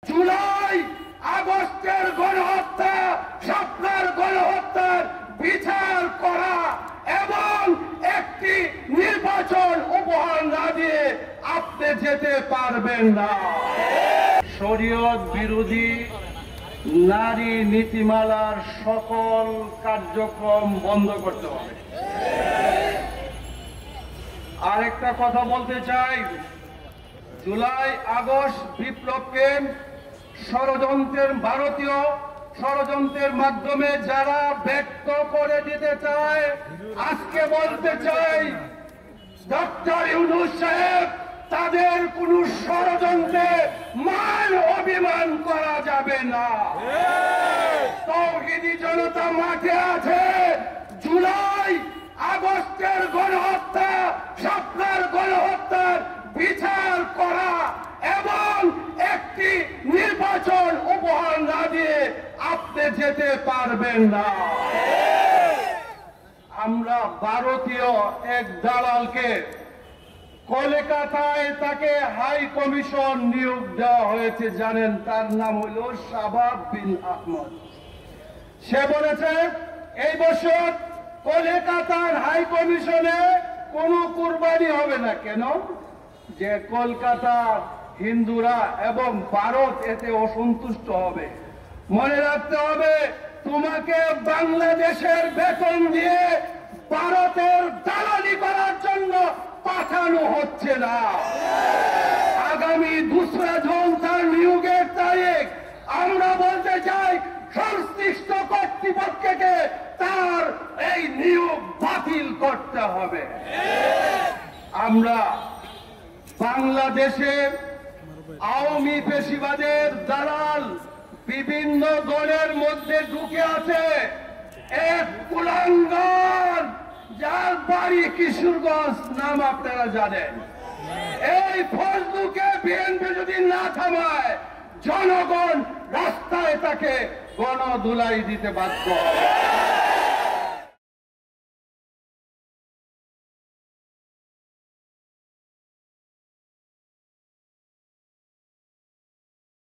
জুলাই আগস্টের গণহত্যা, শাপলার গণহত্যার বিচার করা এবং একটি নির্বাচন উপহার না দিয়ে আপনি যেতে পারবেন না। শরীয়ত বিরোধী নারী নীতিমালার সকল কার্যক্রম বন্ধ করতে হবে। আরেকটা কথা বলতে চাই, জুলাই আগস্ট বিপ্লবকে ভারতীয় ষড়যন্ত্রের মাধ্যমে যারা ব্যক্ত করে দিতে চায়, আজকে বলতে চাই ডক্টর ইউনূস সাহেব, তাদের কোন ষড়যন্ত্রে মান অভিমান করা যাবে না। তৌহিদি জনতা মাঠে আছে। জুলাই আগস্টের গণহত্যা, শাপলার গণহত্যার বিচার করা এবং একটি নির্বাচন উপহার না দিয়ে আপনি যেতে পারবেন না। আমরা ভারতীয় এক দালালকে কলকাতায় তাকে হাই কমিশন নিয়োগ দেওয়া হয়েছে, জানেন? তার নাম হলো শাবাব বিন আহমদ। সে বলেছে এই বছর কলকাতার হাই কমিশনে কোনো কুরবানি হবে না। কেন? যে কলকাতার হিন্দুরা এবং ভারত এতে অসন্তুষ্ট হবে। মনে রাখতে হবে, তোমাকে বাংলাদেশের বেতন দিয়ে ভারতের দালালি করার জন্য পাঠানো হচ্ছে না। আগামী 2রা জুন তার নিয়োগের তারিখ। আমরা বলতে চাই সংশ্লিষ্ট কর্তৃপক্ষকে তার এই নিয়োগ বাতিল করতে হবে। আমরা বাংলাদেশে আওয়ামী পেশিবাদের দালাল বিভিন্ন দলের মধ্যে ঢুকে আছে। এক কুলাঙ্গার যার বাড়ি কিশোরগঞ্জ, নাম আপনারা জানেন। এই ফজলুকে বিএনপি যদি না থামায়, জনগণ রাস্তায় তাকে গণধুলাই দিতে বাধ্য হবে।